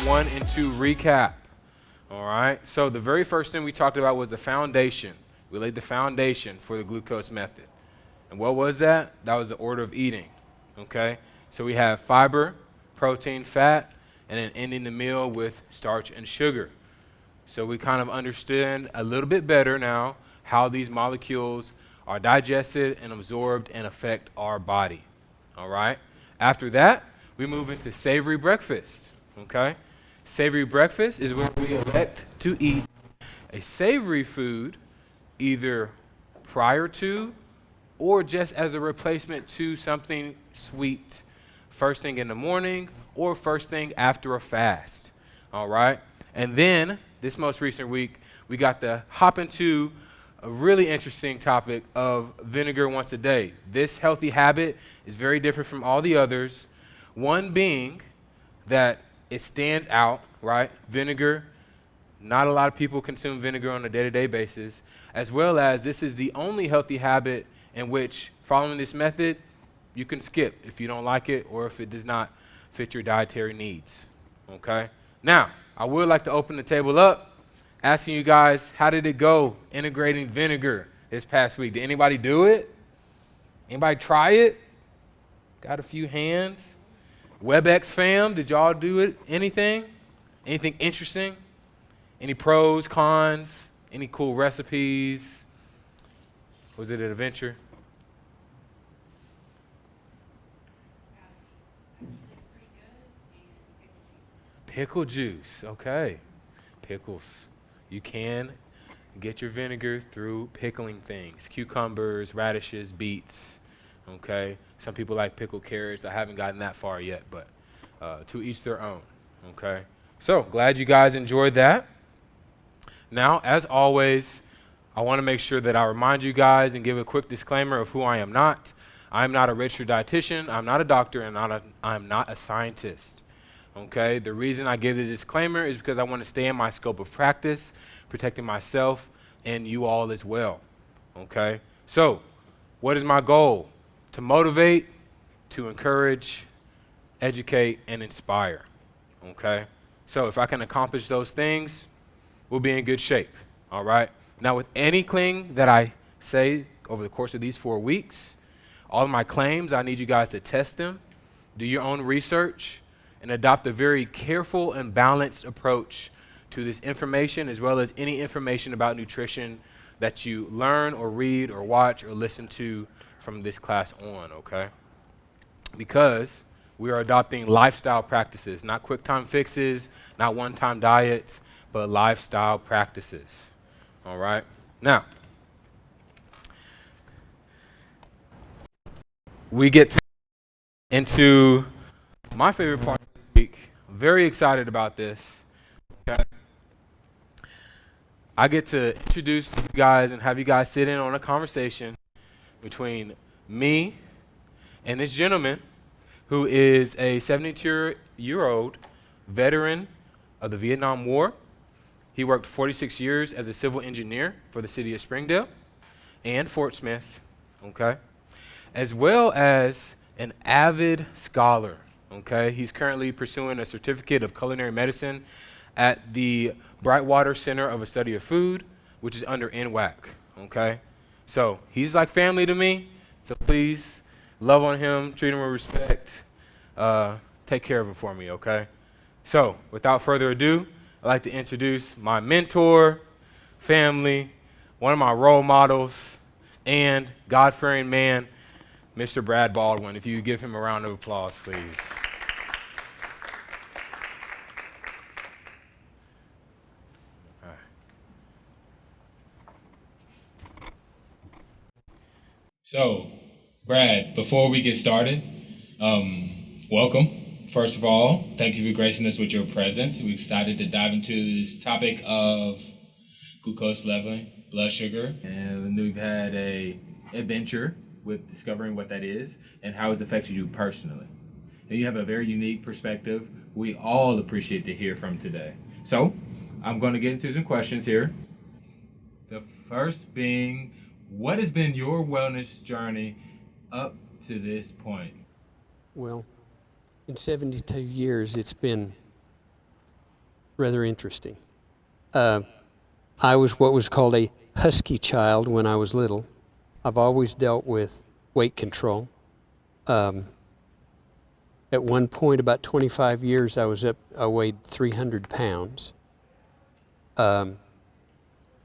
1 and 2 recap. All right. So the very first thing we talked about was the foundation. We laid the foundation for the glucose method. And what was that? That was the order of eating. Okay. So we have fiber, protein, fat, and then ending the meal with starch and sugar. So we kind of understand a little bit better now how these molecules are digested and absorbed and affect our body. All right. After that, we move into savory breakfast. Okay. Savory breakfast is where we elect to eat a savory food either prior to or just as a replacement to something sweet first thing in the morning or first thing after a fast. All right. And then this most recent week, we got to hop into a really interesting topic of vinegar once a day. This healthy habit is very different from all the others. One being that it stands out, right? Vinegar, not a lot of people consume vinegar on a day-to-day basis, as well as this is the only healthy habit in which following this method, you can skip if you don't like it or if it does not fit your dietary needs, okay? Now, I would like to open the table up, asking you guys, how did it go integrating vinegar this past week? Did anybody do it? Anybody try it? Got a few hands. WebEx fam, did y'all do it? Anything? Anything interesting? Any pros, cons? Any cool recipes? Was it an adventure? Pickle juice, okay. Pickles. You can get your vinegar through pickling things. Cucumbers, radishes, beets, okay. Some people like pickled carrots. I haven't gotten that far yet, but to each their own, okay. So glad you guys enjoyed that. Now, as always, I want to make sure that I remind you guys and give a quick disclaimer of who I am not. I'm not a registered dietitian. I'm not a doctor, and I'm not a scientist. Okay, the reason I give the disclaimer is because I want to stay in my scope of practice, protecting myself and you all as well. Okay, so what is my goal? To motivate, to encourage, educate, and inspire. Okay, so if I can accomplish those things, we'll be in good shape. All right, now with anything that I say over the course of these 4 weeks, all of my claims, I need you guys to test them, do your own research, and adopt a very careful and balanced approach to this information, as well as any information about nutrition that you learn or read or watch or listen to from this class on, okay? Because we are adopting lifestyle practices, not quick time fixes, not one-time diets, but lifestyle practices, all right? Now, we get into my favorite part of the week. I'm very excited about this. Okay. I get to introduce you guys and have you guys sit in on a conversation between me and this gentleman who is a 72-year-old veteran of the Vietnam War. He worked 46 years as a civil engineer for the city of Springdale and Fort Smith, okay, as well as an avid scholar. Okay, he's currently pursuing a certificate of culinary medicine at the Brightwater Center of a Study of Food, which is under NWAC. Okay, so he's like family to me. So please love on him, treat him with respect, take care of him for me. Okay, so without further ado, I'd like to introduce my mentor, family, one of my role models, and God-fearing man, Mr. Brad Baldwin. If you give him a round of applause, please. All right. So, Brad, before we get started, welcome. First of all, thank you for gracing us with your presence. We're excited to dive into this topic of glucose leveling, blood sugar, and we've had a adventure with discovering what that is and how it's affected you personally. And you have a very unique perspective we all appreciate to hear from today. So I'm going to get into some questions here. The first being, what has been your wellness journey up to this point? Well, in 72 years, it's been rather interesting. I was what was called a husky child when I was little. I've always dealt with weight control. At one point, about 25 years, I weighed 300 pounds. I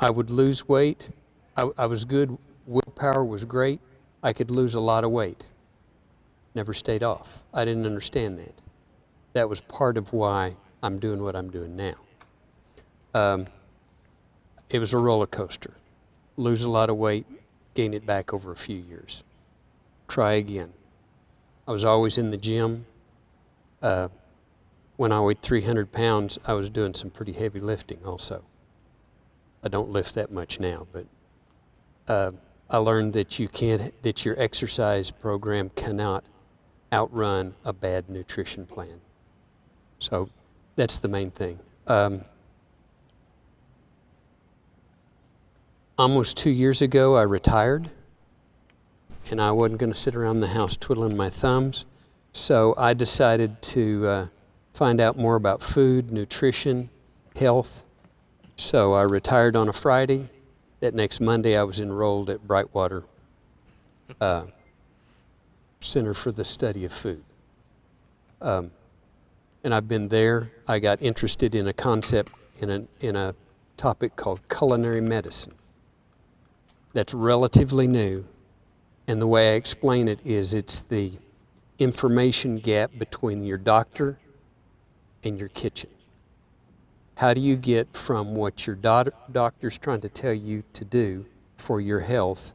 would lose weight. I was good. Willpower was great. I could lose a lot of weight. Never stayed off. I didn't understand that. That was part of why I'm doing what I'm doing now. It was a roller coaster. Lose a lot of weight, gain it back over a few years. Try again. I was always in the gym. When I weighed 300 pounds, I was doing some pretty heavy lifting also. I don't lift that much now, but I learned that that your exercise program cannot outrun a bad nutrition plan. So that's the main thing. Almost 2 years ago, I retired, and I wasn't going to sit around the house twiddling my thumbs. So I decided to find out more about food, nutrition, health. So I retired on a Friday. That next Monday, I was enrolled at Brightwater Center for the Study of Food. And I've been there. I got interested in a concept, in a topic called culinary medicine. That's relatively new. And the way I explain it is it's the information gap between your doctor and your kitchen. How do you get from what your doctor's trying to tell you to do for your health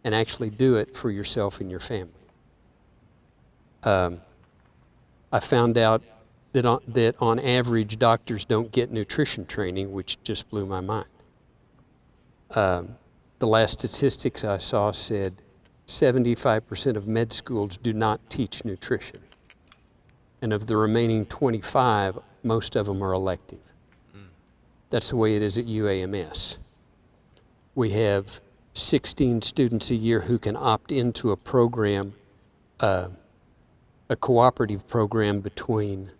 and actually do it for yourself and your family? I found out that on average, doctors don't get nutrition training, which just blew my mind. The last statistics I saw said 75% of med schools do not teach nutrition. And of the remaining 25, most of them are elective. That's the way it is at UAMS. We have 16 students a year who can opt into a program, a cooperative program between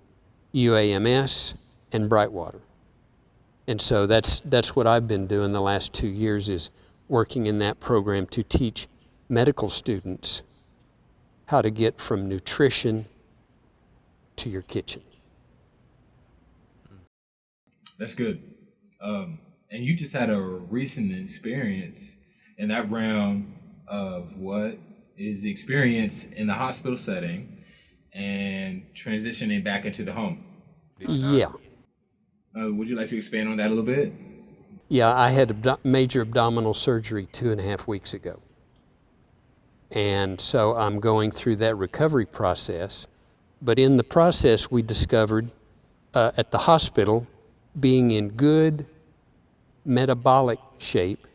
UAMS and Brightwater. And so that's what I've been doing the last 2 years, is working in that program to teach medical students how to get from nutrition to your kitchen. That's good. And you just had a recent experience in that realm of what is the experience in the hospital setting and transitioning back into the home. Yeah. Would you like to expand on that a little bit? Yeah, I had major abdominal surgery 2.5 weeks ago. And so I'm going through that recovery process. But in the process, we discovered at the hospital, being in good metabolic shape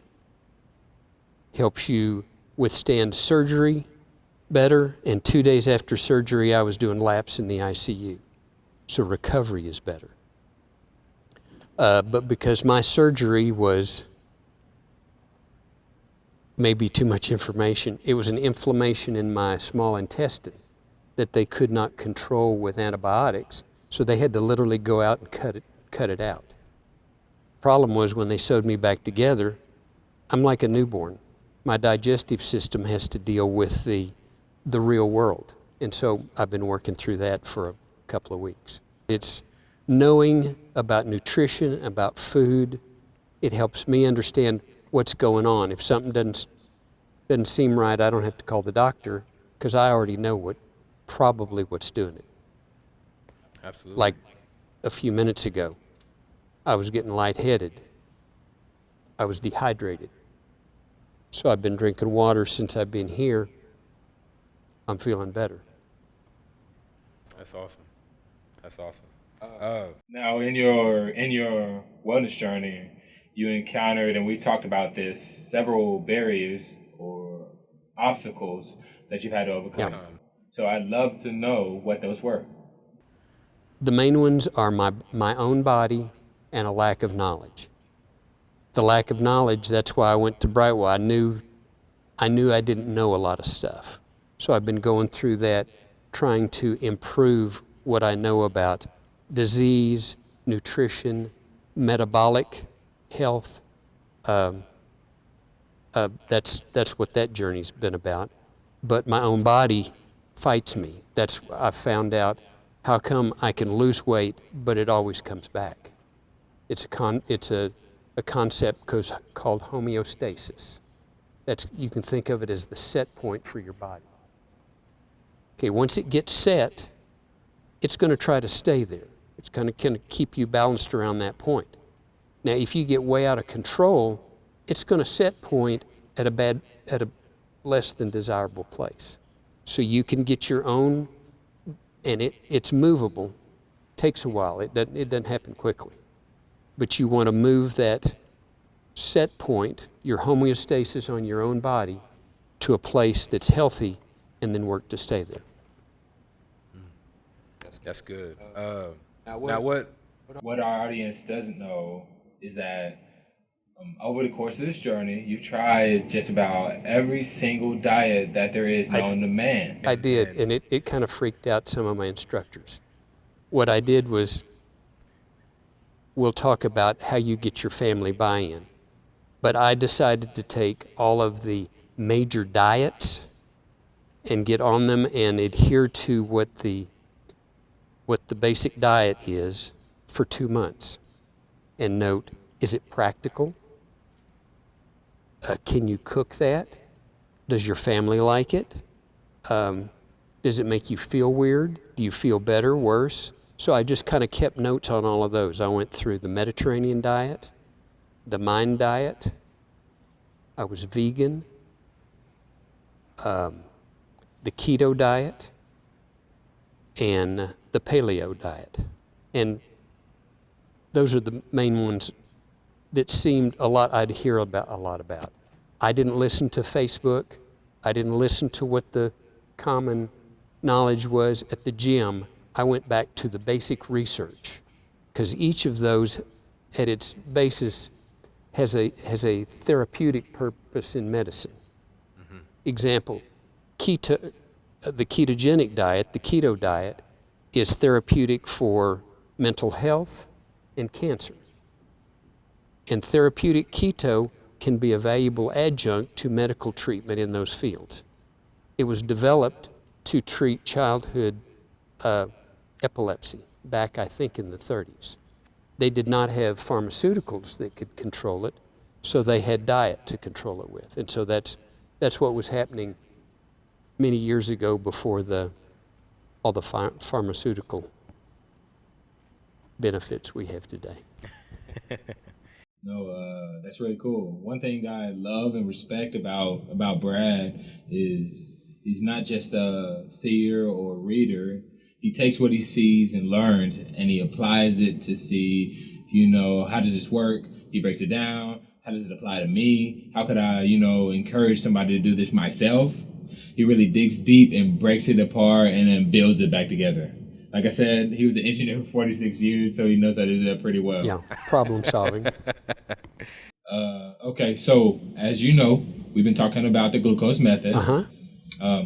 helps you withstand surgery better. And 2 days after surgery, I was doing laps in the ICU. So recovery is better. But because my surgery was maybe too much information, it was an inflammation in my small intestine that they could not control with antibiotics. So they had to literally go out and cut it out. Problem was, when they sewed me back together, I'm like a newborn. My digestive system has to deal with the real world. And so I've been working through that for a couple of weeks. It's knowing about nutrition, about food. It helps me understand what's going on. If something doesn't seem right, I don't have to call the doctor, because I already know what's doing it. Absolutely. Like a few minutes ago, I was getting lightheaded. I was dehydrated. So I've been drinking water since I've been here. I'm feeling better. That's awesome. That's awesome. Now, in your wellness journey, you encountered, and we talked about this, several barriers or obstacles that you've had to overcome. Yeah. So I'd love to know what those were. The main ones are my own body and a lack of knowledge. The lack of knowledge, that's why I went to Brightwater. I knew I didn't know a lot of stuff. So I've been going through that, trying to improve what I know about disease, nutrition, metabolic health. That's what that journey's been about. But my own body fights me. I found out how come I can lose weight, but it always comes back. It's a concept called homeostasis. You can think of it as the set point for your body. Okay, once it gets set, it's going to try to stay there. It's going to keep you balanced around that point. Now, if you get way out of control, it's going to set point at a less than desirable place. So you can get your own, and it's movable. Takes a while. It doesn't happen quickly. But you want to move that set point, your homeostasis on your own body, to a place that's healthy, and then work to stay there. That's good. Now, What our audience doesn't know is that over the course of this journey, you've tried just about every single diet that there is known to man. I did, and it kind of freaked out some of my instructors. What I did was, we'll talk about how you get your family buy-in, but I decided to take all of the major diets and get on them and adhere to what the basic diet is for 2 months. And note, is it practical? Can you cook that? Does your family like it? Does it make you feel weird? Do you feel better, worse? So I just kind of kept notes on all of those. I went through the Mediterranean diet, the Mind diet. I was vegan. The keto diet, and the paleo diet. And those are the main ones that seemed I'd hear a lot about. I didn't listen to Facebook. I didn't listen to what the common knowledge was at the gym. I went back to the basic research, because each of those at its basis has a therapeutic purpose in medicine. Mm-hmm. Example, the ketogenic diet, the keto diet, is therapeutic for mental health and cancer. And therapeutic keto can be a valuable adjunct to medical treatment in those fields. It was developed to treat childhood epilepsy back, I think, in the 30s. They did not have pharmaceuticals that could control it, so they had diet to control it with. And so that's what was happening many years ago before all the pharmaceutical benefits we have today. No, that's really cool. One thing I love and respect about Brad is he's not just a seer or a reader. He takes what he sees and learns, and he applies it to see, how does this work? He breaks it down. How does it apply to me? How could I, encourage somebody to do this myself? He really digs deep and breaks it apart and then builds it back together. Like I said, he was an engineer for 46 years, so he knows how to do that pretty well. Yeah, problem solving. Okay, so as you know, we've been talking about the glucose method,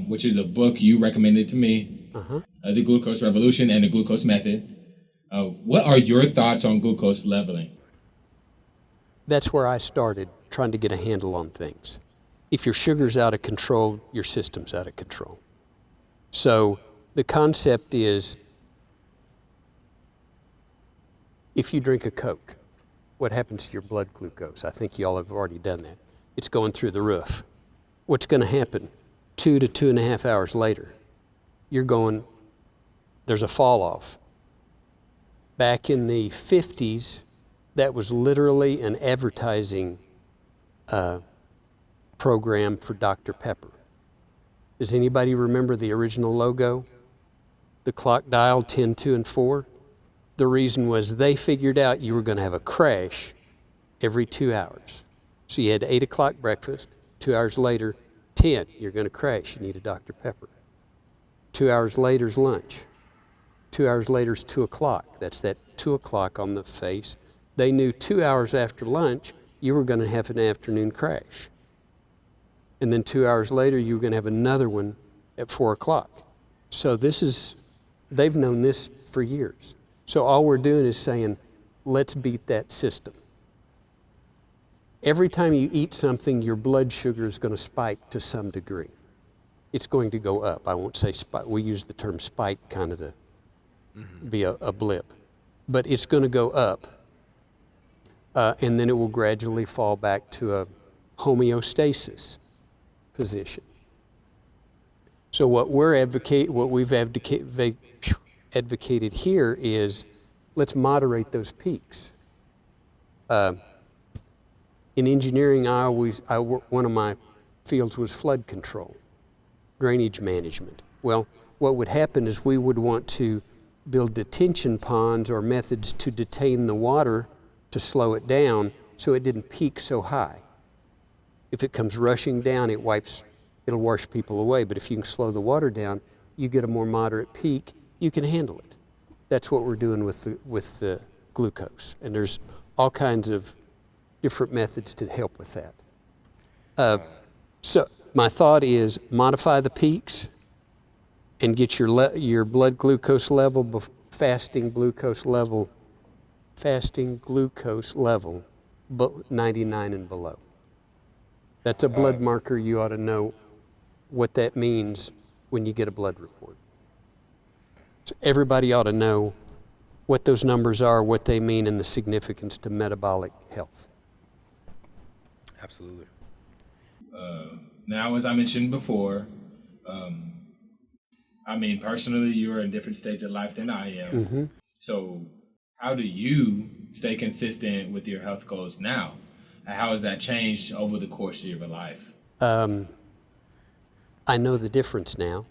which is a book you recommended to me, The Glucose Revolution and the Glucose Method. What are your thoughts on glucose leveling? That's where I started, trying to get a handle on things. If your sugar's out of control, your system's out of control. So the concept is, if you drink a Coke, what happens to your blood glucose? I think you all have already done that. It's going through the roof. What's going to happen 2 to 2.5 hours later? There's a fall off. Back in the 50s, that was literally an advertising program for Dr. Pepper. Does anybody remember the original logo? The clock dial 10, 2, and 4? The reason was they figured out you were going to have a crash every 2 hours. So you had 8 o'clock breakfast, 2 hours later, 10, you're going to crash, you need a Dr. Pepper. 2 hours later is lunch. 2 hours later is 2 o'clock. That's that 2 o'clock on the face. They knew 2 hours after lunch, you were going to have an afternoon crash. And then 2 hours later, you were going to have another one at 4 o'clock. So they've known this for years. So all we're doing is saying, let's beat that system. Every time you eat something, your blood sugar is going to spike to some degree. It's going to go up. I won't say spike. We use the term spike kind of to be a blip. But it's going to go up, and then it will gradually fall back to a homeostasis position. So what we've advocated here is, let's moderate those peaks. In engineering, one of my fields was flood control, drainage management. Well, what would happen is we would want to build detention ponds or methods to detain the water to slow it down so it didn't peak so high. If it comes rushing down, it'll wash people away. But if you can slow the water down, you get a more moderate peak, you can handle it. That's what we're doing with the glucose. And there's all kinds of different methods to help with that. So my thought is modify the peaks and get your blood glucose level, fasting glucose level, 99 and below. That's a blood marker. You ought to know what that means when you get a blood report. So everybody ought to know what those numbers are, what they mean, and the significance to metabolic health. Absolutely. Now, as I mentioned before, personally, you're in different stages of life than I am. Mm-hmm. So how do you stay consistent with your health goals now? And how has that changed over the course of your life? I know the difference now.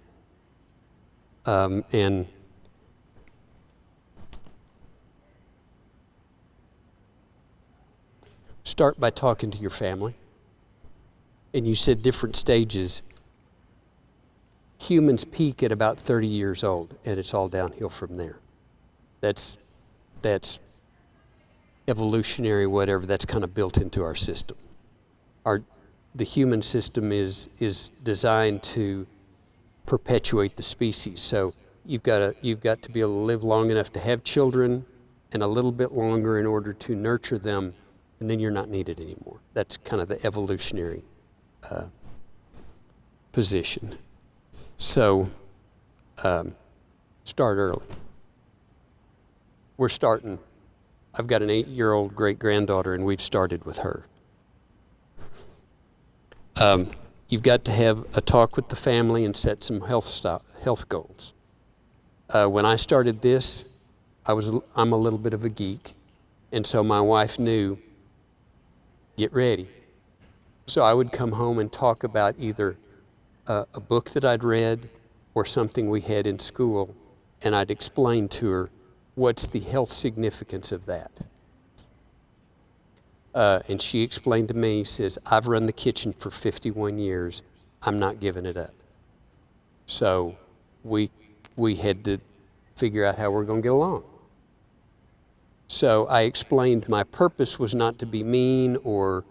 And start by talking to your family. And you said different stages. Humans peak at about 30 years old, and it's all downhill from there. That's evolutionary, whatever. That's kind of built into our system. The human system is designed to perpetuate the species. So you've got to be able to live long enough to have children, and a little bit longer in order to nurture them, and then you're not needed anymore. That's kind of the evolutionary position. So start early. We're starting. I've got an 8-year-old great-granddaughter, and we've started with her. You've got to have a talk with the family and set some health goals. When I started this, I'm a little bit of a geek, and so my wife knew, get ready. So I would come home and talk about either a book that I'd read or something we had in school, and I'd explain to her what's the health significance of that. And she explained to me, says, I've run the kitchen for 51 years. I'm not giving it up. So we had to figure out how we're going to get along. So I explained my purpose was not to be mean or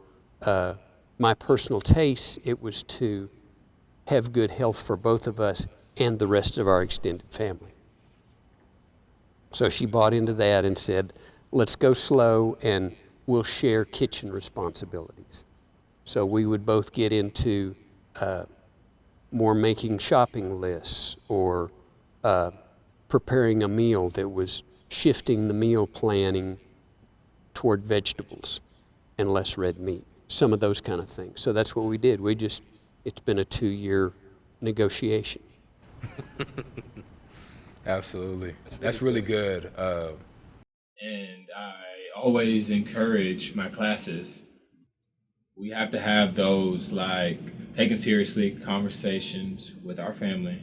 my personal tastes. It was to have good health for both of us and the rest of our extended family. So she bought into that and said, let's go slow and we'll share kitchen responsibilities. So we would both get into more making shopping lists or preparing a meal that was shifting the meal planning toward vegetables and less red meat, some of those kind of things. So that's what we did. It's been a 2-year negotiation. Absolutely. That's really good. And I always encourage my classes, we have to have those taken seriously conversations with our family,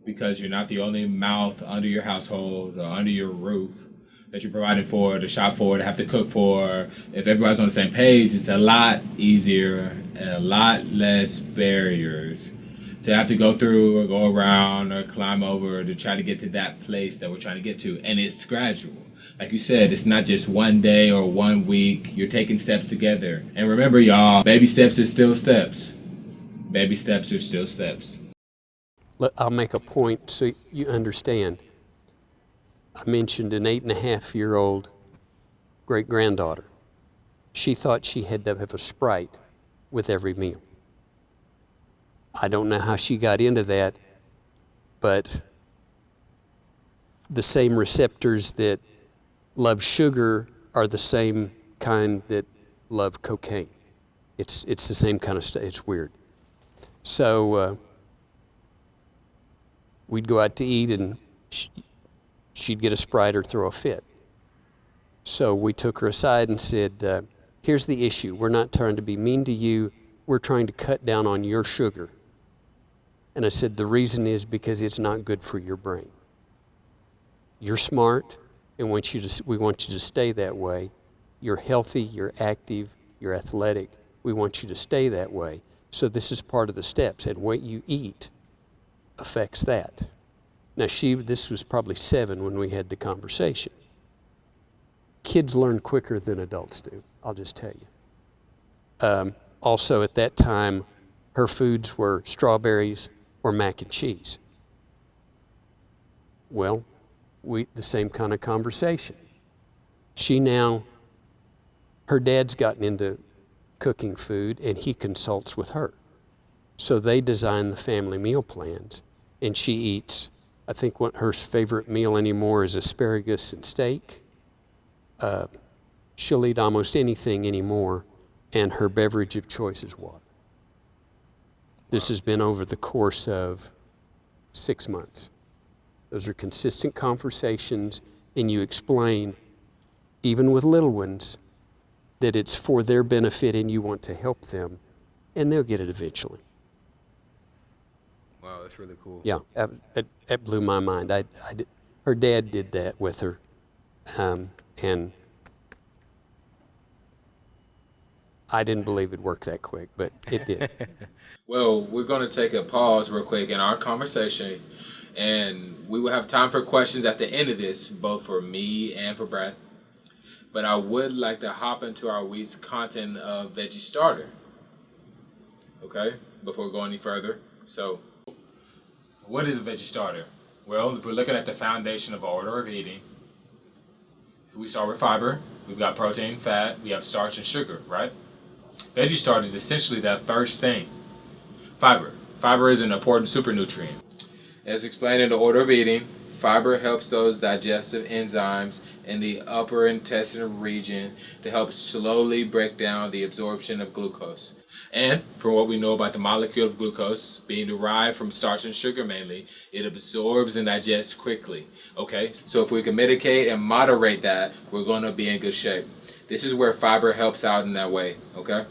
because you're not the only mouth under your household or under your roof that you're providing for, to shop for, to have to cook for. If everybody's on the same page, it's a lot easier and a lot less barriers to have to go through or go around or climb over to try to get to that place that we're trying to get to. And it's gradual. Like you said, it's not just one day or 1 week. You're taking steps together. And remember, y'all, baby steps are still steps. Baby steps are still steps. I'll make a point so you understand. I mentioned an 8.5-year-old great-granddaughter. She thought she had to have a Sprite with every meal. I don't know how she got into that, but the same receptors that love sugar are the same kind that love cocaine. It's the same kind of stuff. It's weird. So we'd go out to eat, and she'd get a Sprite or throw a fit. So we took her aside and said, here's the issue. We're not trying to be mean to you. We're trying to cut down on your sugar. And I said, the reason is because it's not good for your brain. You're smart, and we want you to stay that way. You're healthy, you're active, you're athletic. We want you to stay that way. So this is part of the steps, and what you eat affects that. Now this was probably 7 when we had the conversation. Kids learn quicker than adults do, I'll just tell you. Also at that time, her foods were strawberries or mac and cheese. Well, the same kind of conversation. Her dad's gotten into cooking food, and he consults with her. So they design the family meal plans, and she eats, I think what her favorite meal anymore is asparagus and steak. She'll eat almost anything anymore, and her beverage of choice is water. This has been over the course of 6 months. Those are consistent conversations, and you explain, even with little ones, that it's for their benefit and you want to help them, and they'll get it eventually. Wow, that's really cool. Yeah, that blew my mind. Her dad did that with her, and I didn't believe it'd work that quick, but it did. Well, we're going to take a pause real quick in our conversation, and we will have time for questions at the end of this, both for me and for Brad. But I would like to hop into our week's content of Veggie Starter. Okay, before we go any further. So, what is a Veggie Starter? Well, if we're looking at the foundation of our order of eating, we start with fiber. We've got protein, fat, we have starch and sugar, right? Veggie Starter is essentially that first thing. Fiber. Fiber is an important supernutrient. As explained in the order of eating, fiber helps those digestive enzymes in the upper intestinal region to help slowly break down the absorption of glucose. And from what we know about the molecule of glucose being derived from starch and sugar mainly, it absorbs and digests quickly. Okay, so if we can mitigate and moderate that, we're going to be in good shape. This is where fiber helps out in that way. Okay,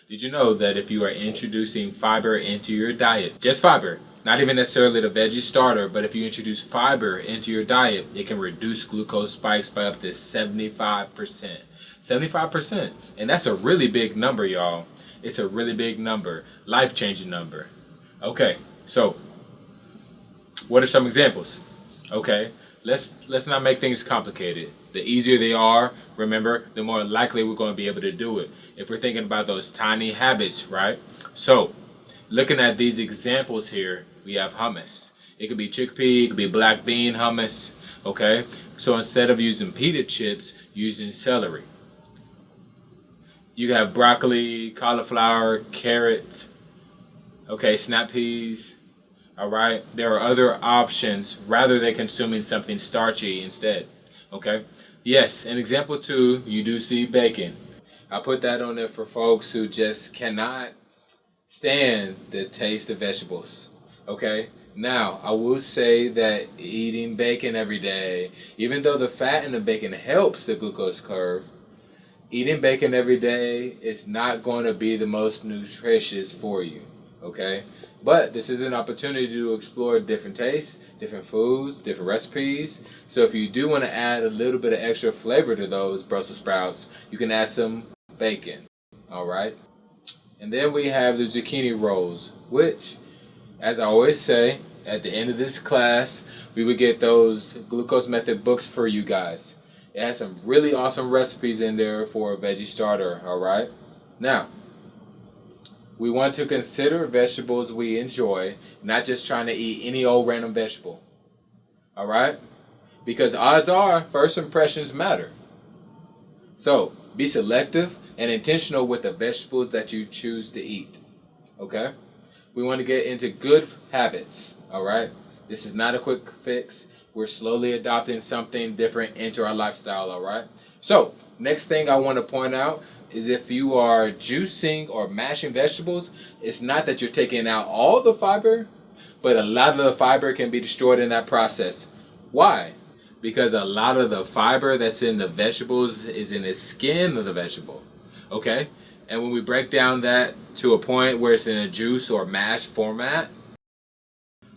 did you know that if you are introducing fiber into your diet, just fiber, not even necessarily the Veggie Starter, but if you introduce fiber into your diet, it can reduce glucose spikes by up to 75%. 75%. And that's a really big number, y'all. It's a really big number. Life-changing number. Okay, so what are some examples? Okay, let's not make things complicated. The easier they are, remember, the more likely we're going to be able to do it. If we're thinking about those tiny habits, right? So, looking at these examples here, we have hummus. It could be chickpea, it could be black bean hummus, okay? So instead of using pita chips, using celery. You have broccoli, cauliflower, carrot, okay, snap peas, all right? There are other options rather than consuming something starchy instead, okay? Yes, in example 2, you do see bacon. I put that on there for folks who just cannot stand the taste of vegetables. Okay, now I will say that eating bacon every day, even though the fat in the bacon helps the glucose curve, eating bacon every day is not going to be the most nutritious for you. Okay, but this is an opportunity to explore different tastes, different foods, different recipes. So if you do want to add a little bit of extra flavor to those Brussels sprouts, you can add some bacon. All right, and then we have the zucchini rolls, which, as I always say, at the end of this class, we would get those glucose method books for you guys. It has some really awesome recipes in there for a Veggie Starter, all right? Now, we want to consider vegetables we enjoy, not just trying to eat any old random vegetable, all right? Because odds are, first impressions matter. So be selective and intentional with the vegetables that you choose to eat. Okay? We want to get into good habits. All right? This is not a quick fix. We're slowly adopting something different into our lifestyle. All right? So, next thing I want to point out is if you are juicing or mashing vegetables, it's not that you're taking out all the fiber, but a lot of the fiber can be destroyed in that process. Why? Because a lot of the fiber that's in the vegetables is in the skin of the vegetable. Okay? And when we break down that to a point where it's in a juice or mash format,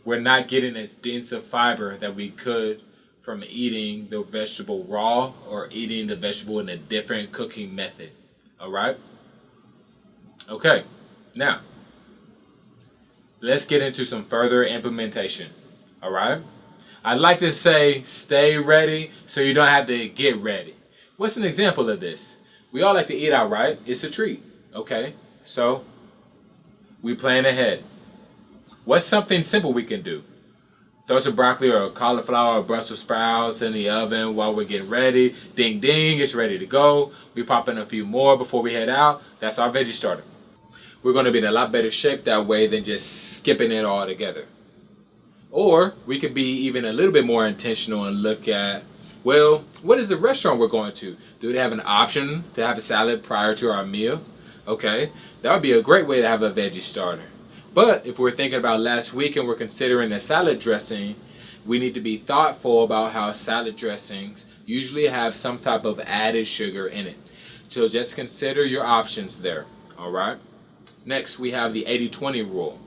we're not getting as dense of fiber that we could from eating the vegetable raw or eating the vegetable in a different cooking method. All right? Okay. Now, let's get into some further implementation. All right? I'd like to say stay ready so you don't have to get ready. What's an example of this? We all like to eat out, right? It's a treat. Okay? So, we plan ahead. What's something simple we can do? Throw some broccoli or cauliflower or Brussels sprouts in the oven while we're getting ready. Ding ding, it's ready to go. We pop in a few more before we head out. That's our veggie starter. We're going to be in a lot better shape that way than just skipping it all together. Or we could be even a little bit more intentional and look at, well, what is the restaurant we're going to? Do they have an option to have a salad prior to our meal? Okay, that would be a great way to have a veggie starter. But if we're thinking about last week and we're considering a salad dressing, we need to be thoughtful about how salad dressings usually have some type of added sugar in it. So just consider your options there, all right? Next, we have the 80-20 rule,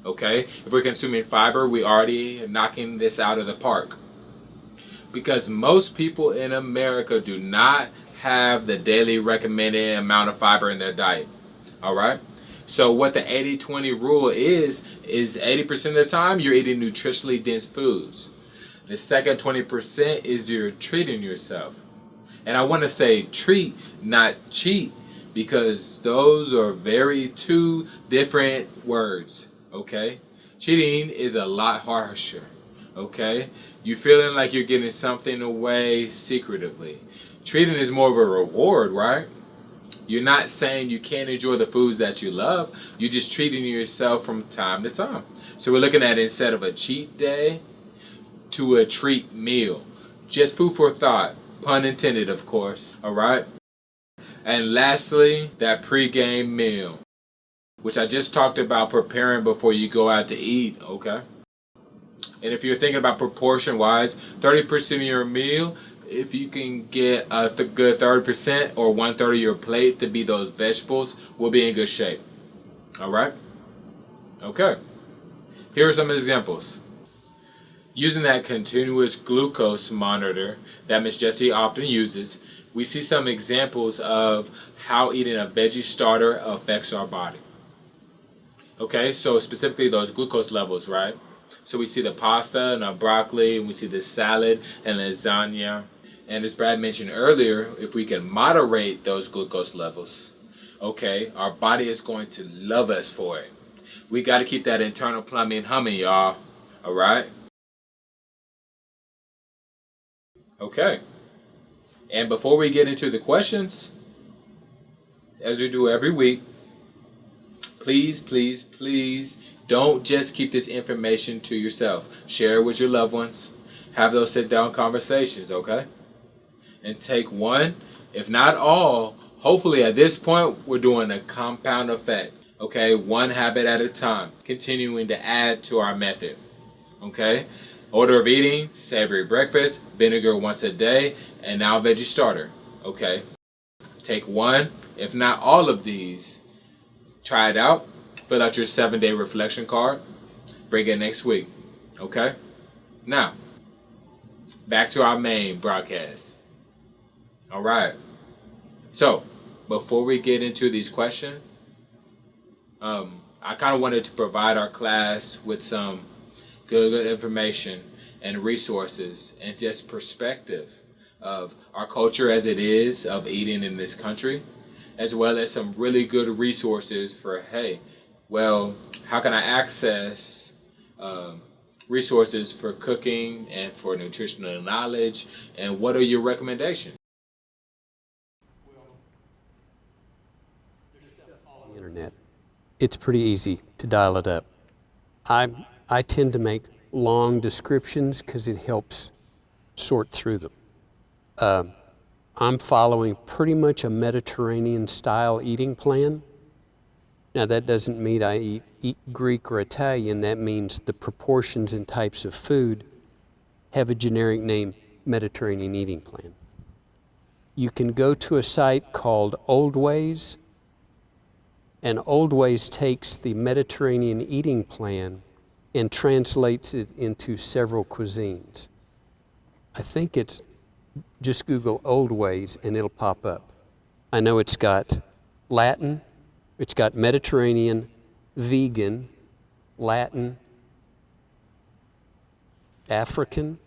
okay? If we're consuming fiber, we already knocking this out of the park. Because most people in America do not have the daily recommended amount of fiber in their diet, all right? So what the 80-20 rule is 80% of the time you're eating nutritionally dense foods. The second 20% is you're treating yourself. And I want to say treat, not cheat, because those are very two different words, okay? Cheating is a lot harsher, okay? You're feeling like you're getting something away secretively. Treating is more of a reward, right? You're not saying you can't enjoy the foods that you love. You're just treating yourself from time to time. So we're looking at, instead of a cheat day, to a treat meal. Just food for thought. Pun intended, of course. All right? And lastly, that pre-game meal, which I just talked about preparing before you go out to eat, okay? And if you're thinking about proportion-wise, 30% of your meal, if you can get a good 30% or 1/3 of your plate to be those vegetables, we'll be in good shape. All right? Okay. Here are some examples. Using that continuous glucose monitor that Miss Jessie often uses, we see some examples of how eating a veggie starter affects our body. Okay, so specifically those glucose levels, right? So we see the pasta and the broccoli, and we see the salad and lasagna. And as Brad mentioned earlier, if we can moderate those glucose levels, okay, our body is going to love us for it. We got to keep that internal plumbing humming, y'all. All right? Okay. And before we get into the questions, as we do every week, please, please, please don't just keep this information to yourself. Share it with your loved ones. Have those sit-down conversations, okay? And take one, if not all, hopefully at this point, we're doing a compound effect, okay? One habit at a time, continuing to add to our method, okay? Order of eating, savory breakfast, vinegar once a day, and now veggie starter, okay? Take one, if not all of these, try it out, fill out your 7-day reflection card, bring it next week, okay? Now, back to our main broadcast. All right. So, before we get into these questions, I kind of wanted to provide our class with some good information and resources and just perspective of our culture as it is of eating in this country, as well as some really good resources for, hey, well, how can I access resources for cooking and for nutritional knowledge, and what are your recommendations? It's pretty easy to dial it up. I tend to make long descriptions because it helps sort through them. I'm following pretty much a Mediterranean style eating plan. Now that doesn't mean I eat Greek or Italian. That means the proportions and types of food have a generic name, Mediterranean eating plan. You can go to a site called Old Ways, and Old Ways takes the Mediterranean eating plan and translates it into several cuisines. I think it's, just Google Old Ways and it'll pop up. I know it's got Latin, it's got Mediterranean, vegan, Latin, African.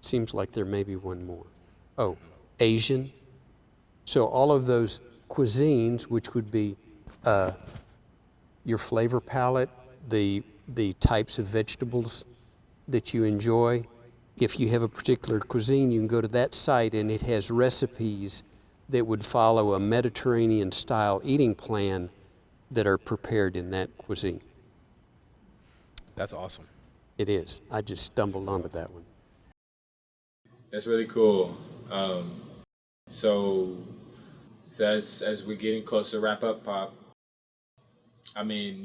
Seems like there may be one more. Oh, Asian. So all of those cuisines, which would be your flavor palette, the types of vegetables that you enjoy. If you have a particular cuisine, you can go to that site and it has recipes that would follow a Mediterranean style eating plan that are prepared in that cuisine. That's awesome. It is. I just stumbled onto that one. That's really cool. So as we're getting closer to wrap up, Pop, I mean,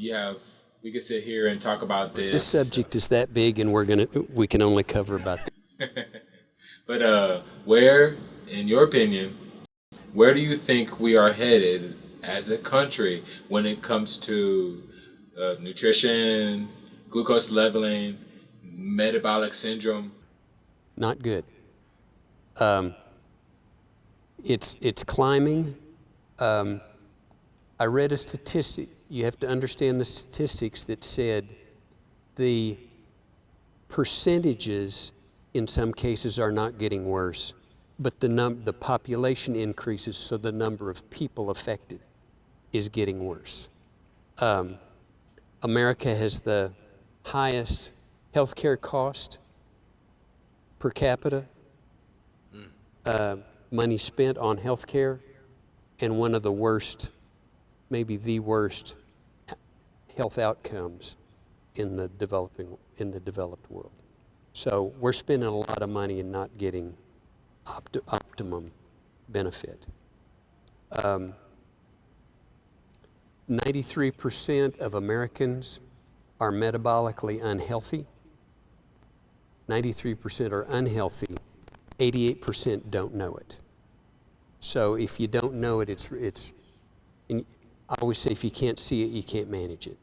we could sit here and talk about this. This subject is that big, and we can only cover about that. But where, in your opinion, where do you think we are headed as a country when it comes to nutrition, glucose leveling, metabolic syndrome? Not good. It's climbing. I read a statistic. You have to understand the statistics that said the percentages in some cases are not getting worse, but the population increases, so the number of people affected is getting worse. America has the highest healthcare cost per capita, money spent on healthcare, and one of the worst, maybe the worst health outcomes in the developed world. So we're spending a lot of money and not getting optimum benefit. 93% of Americans are metabolically unhealthy. 93% are unhealthy. 88% don't know it. So if you don't know it, and I always say if you can't see it, you can't manage it.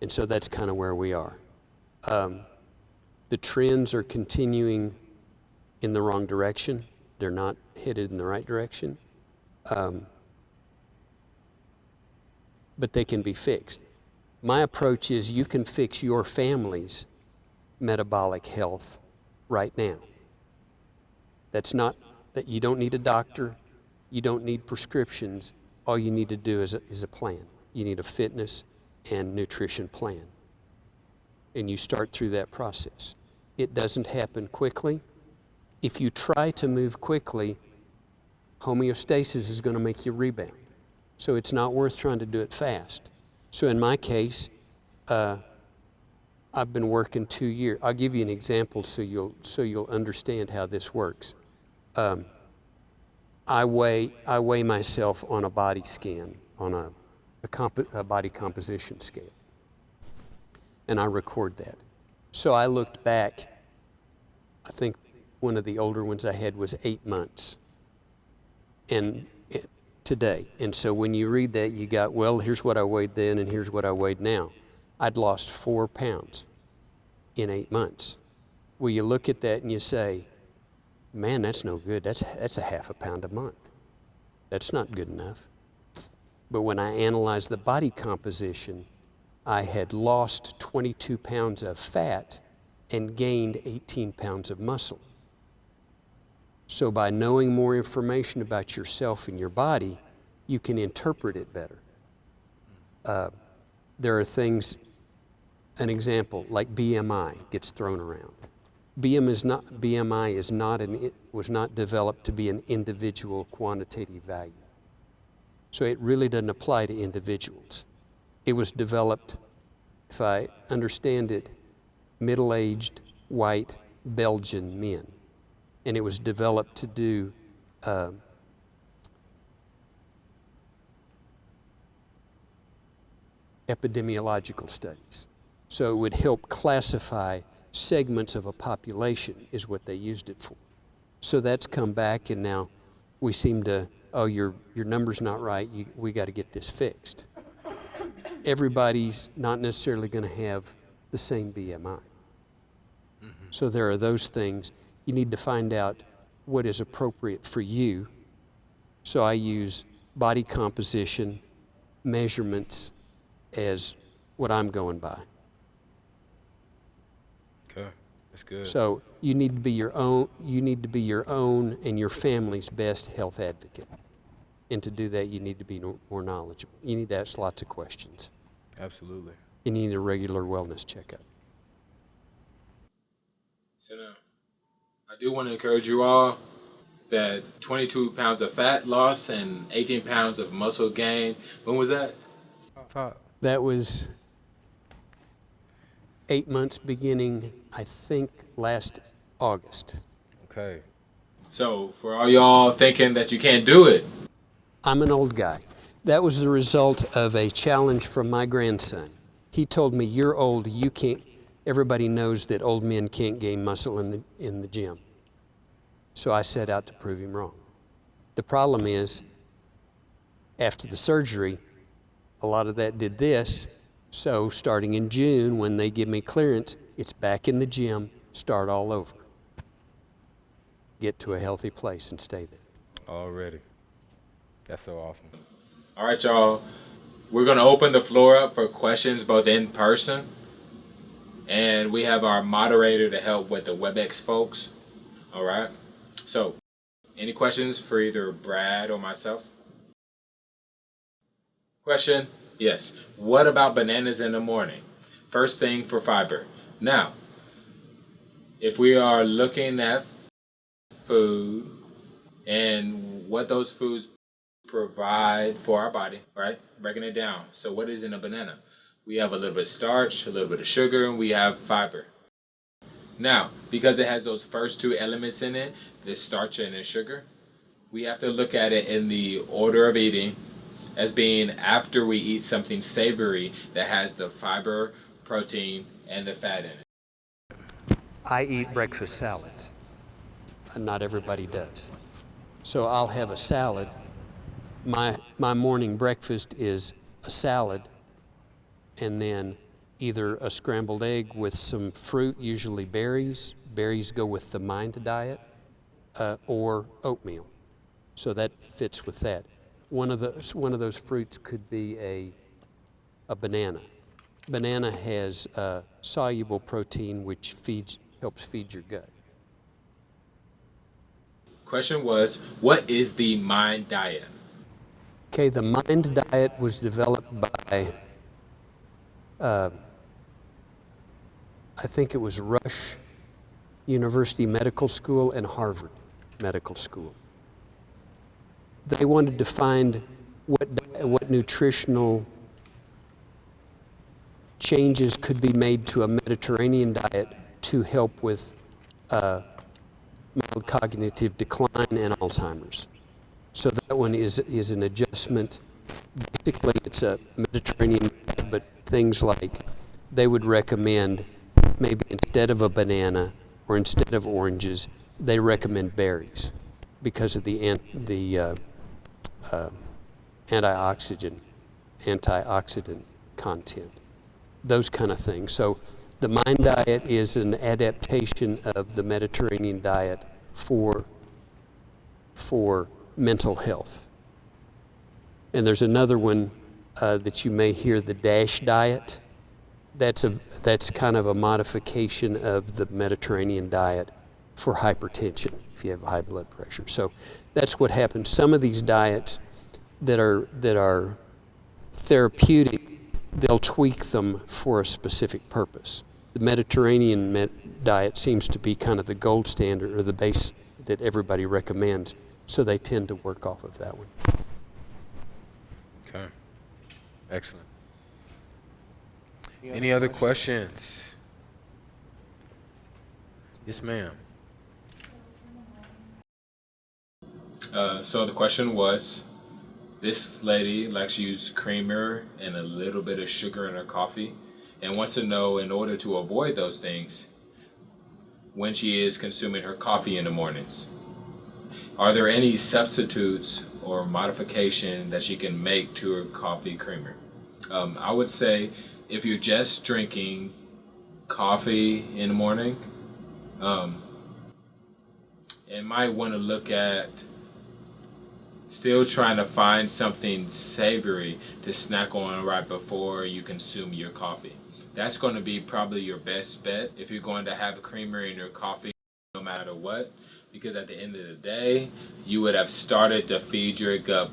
And so that's kind of where we are. The trends are continuing in the wrong direction. They're not headed in the right direction. But they can be fixed. My approach is you can fix your family's metabolic health right now. That's not that you don't need a doctor, you don't need prescriptions. All you need to do is a plan. You need a fitness and nutrition plan. And you start through that process. It doesn't happen quickly. If you try to move quickly, homeostasis is going to make you rebound. So it's not worth trying to do it fast. So in my case, I've been working 2 years. I'll give you an example so you'll understand how this works. I weigh myself on a body scan, on a body composition scale, and I record that. So I looked back. I think one of the older ones I had was 8 months, and today. And so when you read that, you got, well, here's what I weighed then, and here's what I weighed now. I'd lost 4 pounds in 8 months. Well, you look at that and you say, man, that's no good. That's a half a pound a month. That's not good enough. But when I analyzed the body composition, I had lost 22 pounds of fat and gained 18 pounds of muscle. So by knowing more information about yourself and your body, you can interpret it better. There are things, an example, like BMI gets thrown around. BMI was not developed to be an individual quantitative value. So it really doesn't apply to individuals. It was developed, if I understand it, middle-aged, white, Belgian men. And it was developed to do epidemiological studies. So it would help classify segments of a population is what they used it for. So that's come back, and now we seem to, oh, your number's not right, we got to get this fixed. Everybody's not necessarily going to have the same BMI. So there are those things. You need to find out what is appropriate for you. So I use body composition measurements as what I'm going by. Okay, that's good. So you need to be your own and your family's best health advocate. And to do that, you need to be more knowledgeable. You need to ask lots of questions. Absolutely. You need a regular wellness checkup. So now, I do want to encourage you all that 22 pounds of fat loss and 18 pounds of muscle gain. When was that? That was 8 months beginning, I think, last August. Okay. So for all y'all thinking that you can't do it, I'm an old guy. That was the result of a challenge from my grandson. He told me, "You're old, you can't." Everybody knows that old men can't gain muscle in the gym. So I set out to prove him wrong. The problem is, after the surgery, a lot of that did this. So starting in June, when they give me clearance, it's back in the gym, start all over. Get to a healthy place and stay there. Already. That's so awesome. all right, y'all. We're going to open the floor up for questions both in person, and we have our moderator to help with the WebEx folks. All right. So, any questions for either Brad or myself? Question? Yes. What about bananas in the morning? First thing for fiber. Now, if we are looking at food and what those foods provide for our body, right? Breaking it down. So what is in a banana? We have a little bit of starch, a little bit of sugar, and we have fiber. Now, because it has those first two elements in it, the starch and the sugar, we have to look at it in the order of eating as being after we eat something savory that has the fiber, protein, and the fat in it. I eat breakfast salads. Not everybody does. So I'll have a salad. My morning breakfast is a salad, and then either a scrambled egg with some fruit, usually berries. Berries go with the MIND diet, or oatmeal. So that fits with that. One of those fruits could be a banana. Banana has soluble protein, which helps feed your gut. Question was, what is the MIND diet? Okay, the MIND diet was developed by, I think it was Rush University Medical School and Harvard Medical School. They wanted to find what nutritional changes could be made to a Mediterranean diet to help with mild cognitive decline and Alzheimer's. So that one is an adjustment. Basically, it's a Mediterranean diet, but things like they would recommend maybe instead of a banana or instead of oranges, they recommend berries because of the antioxidant content, those kind of things. So the MIND diet is an adaptation of the Mediterranean diet for mental health. And there's another one that you may hear, the DASH diet. That's kind of a modification of the Mediterranean diet for hypertension if you have high blood pressure. So that's what happens. Some of these diets that are therapeutic, they'll tweak them for a specific purpose. The Mediterranean diet seems to be kind of the gold standard or the base that everybody recommends, so they tend to work off of that one. Okay. Excellent. Any other questions? Yes, ma'am. So the question was, this lady likes to use creamer and a little bit of sugar in her coffee and wants to know, in order to avoid those things, when she is consuming her coffee in the mornings, are there any substitutes or modification that she can make to her coffee creamer? I would say if you're just drinking coffee in the morning, and might want to look at still trying to find something savory to snack on right before you consume your coffee. That's going to be probably your best bet if you're going to have a creamer in your coffee no matter what, because at the end of the day, you would have started to feed your gut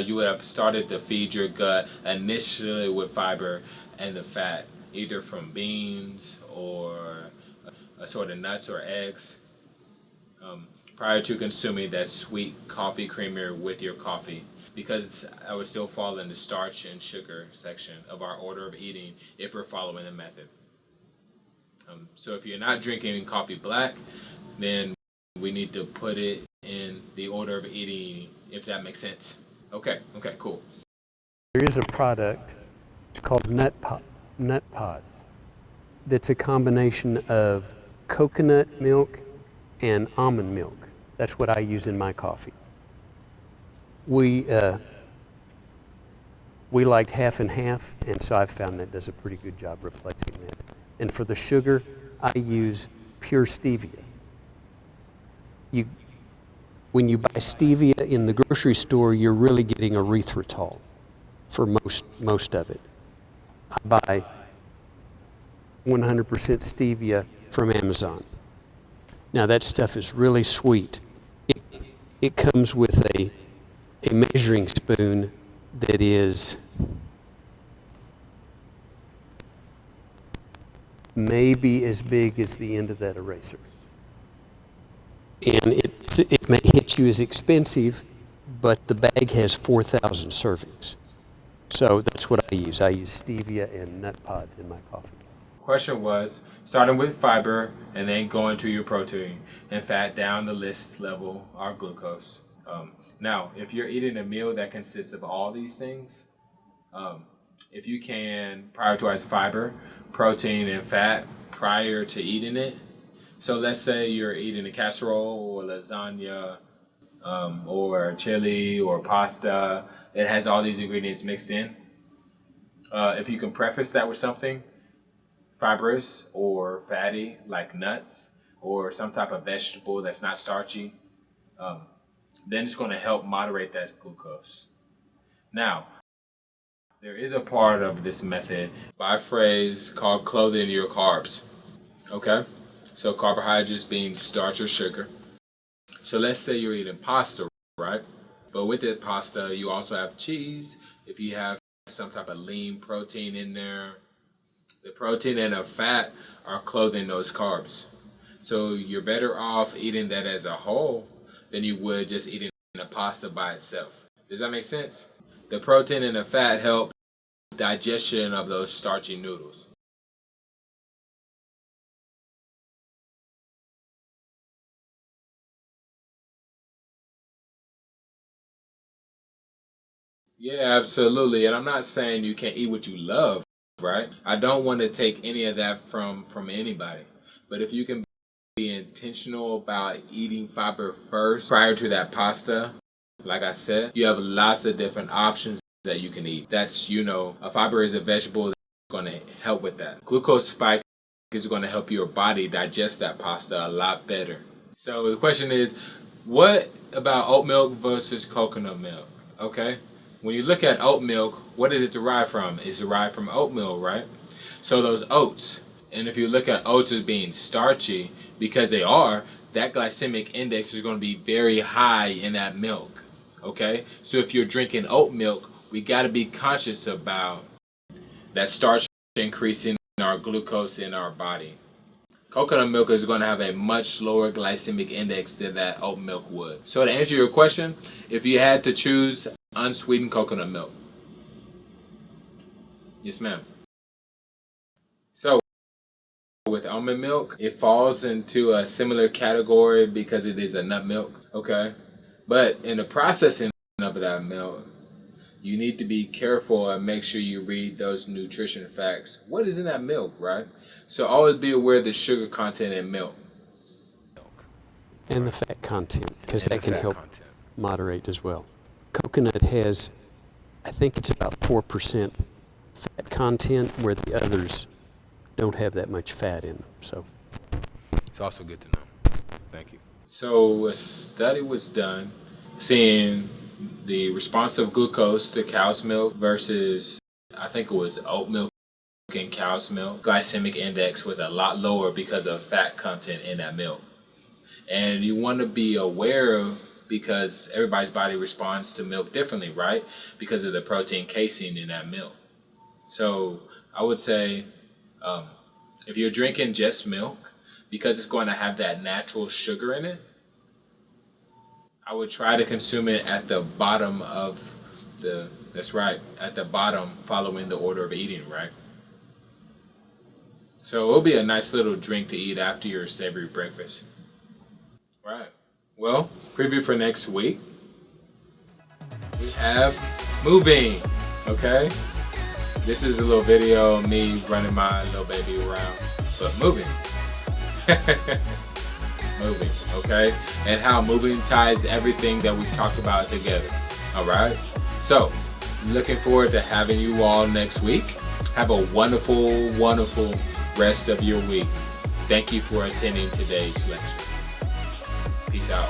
you would have started to feed your gut initially with fiber and the fat, either from beans or a sort of nuts or eggs, prior to consuming that sweet coffee creamer with your coffee, because I would still fall in the starch and sugar section of our order of eating if we're following the method. So if you're not drinking coffee black, then we need to put it in the order of eating, if that makes sense. Okay, cool. There is a product, it's called Nut Pods, that's a combination of coconut milk and almond milk. That's what I use in my coffee. We liked half and half, and so I've found that does a pretty good job replacing that. And for the sugar, I use pure stevia. When you buy stevia in the grocery store, you're really getting erythritol for most of it. I buy 100% stevia from Amazon. Now that stuff is really sweet. It comes with a measuring spoon that is maybe as big as the end of that eraser. And it may hit you as expensive, but the bag has 4,000 servings. So that's what I use. I use stevia and nut pods in my coffee. Question was, starting with fiber and then going to your protein and fat down the list level, our glucose. Now, if you're eating a meal that consists of all these things, if you can prioritize fiber, protein, and fat prior to eating it. So let's say you're eating a casserole or lasagna or chili or pasta. It has all these ingredients mixed in. If you can preface that with something fibrous or fatty, like nuts or some type of vegetable that's not starchy, then it's going to help moderate that glucose. Now, there is a part of this method by phrase called clothing your carbs. Okay? So carbohydrates being starch or sugar. So let's say you're eating pasta, right? But with that pasta, you also have cheese. If you have some type of lean protein in there, the protein and the fat are clothing those carbs. So you're better off eating that as a whole than you would just eating the pasta by itself. Does that make sense? The protein and the fat help digestion of those starchy noodles. Yeah, absolutely. And I'm not saying you can't eat what you love, right? I don't want to take any of that from anybody. But if you can be intentional about eating fiber first prior to that pasta, like I said, you have lots of different options that you can eat. That's, a fiber is a vegetable that's going to help with that. Glucose spike is going to help your body digest that pasta a lot better. So the question is, what about oat milk versus coconut milk? Okay? When you look at oat milk, what is it derived from? It's derived from oatmeal, right? So those oats, and if you look at oats as being starchy, because they are, that glycemic index is going to be very high in that milk, okay? So if you're drinking oat milk, we got to be conscious about that starch increasing our glucose in our body. Coconut milk is going to have a much lower glycemic index than that oat milk would. So to answer your question, if you had to choose unsweetened coconut milk. Yes, ma'am. So with almond milk, it falls into a similar category because it is a nut milk, okay? But in the processing of that milk, you need to be careful and make sure you read those nutrition facts. What is in that milk, right? So always be aware of the sugar content in milk. And the fat content, because And that the can fat help content. moderate as well. Coconut has, I think it's about 4% fat content, where the others don't have that much fat in them. So It's also good to know. Thank you. So a study was done seeing the response of glucose to cow's milk versus, I think it was oat milk and cow's milk. Glycemic index was a lot lower because of fat content in that milk. And you want to be aware of, because everybody's body responds to milk differently, right? Because of the protein casing in that milk. So I would say if you're drinking just milk, because it's going to have that natural sugar in it, I would try to consume it at the bottom of that's right, at the bottom following the order of eating, right? So it'll be a nice little drink to eat after your savory breakfast. Right. Well, preview for next week. We have moving, okay? This is a little video of me running my little baby around, but moving. Moving, okay? And how moving ties everything that we've talked about together, all right? So, looking forward to having you all next week. Have a wonderful, wonderful rest of your week. Thank you for attending today's lecture. Peace out.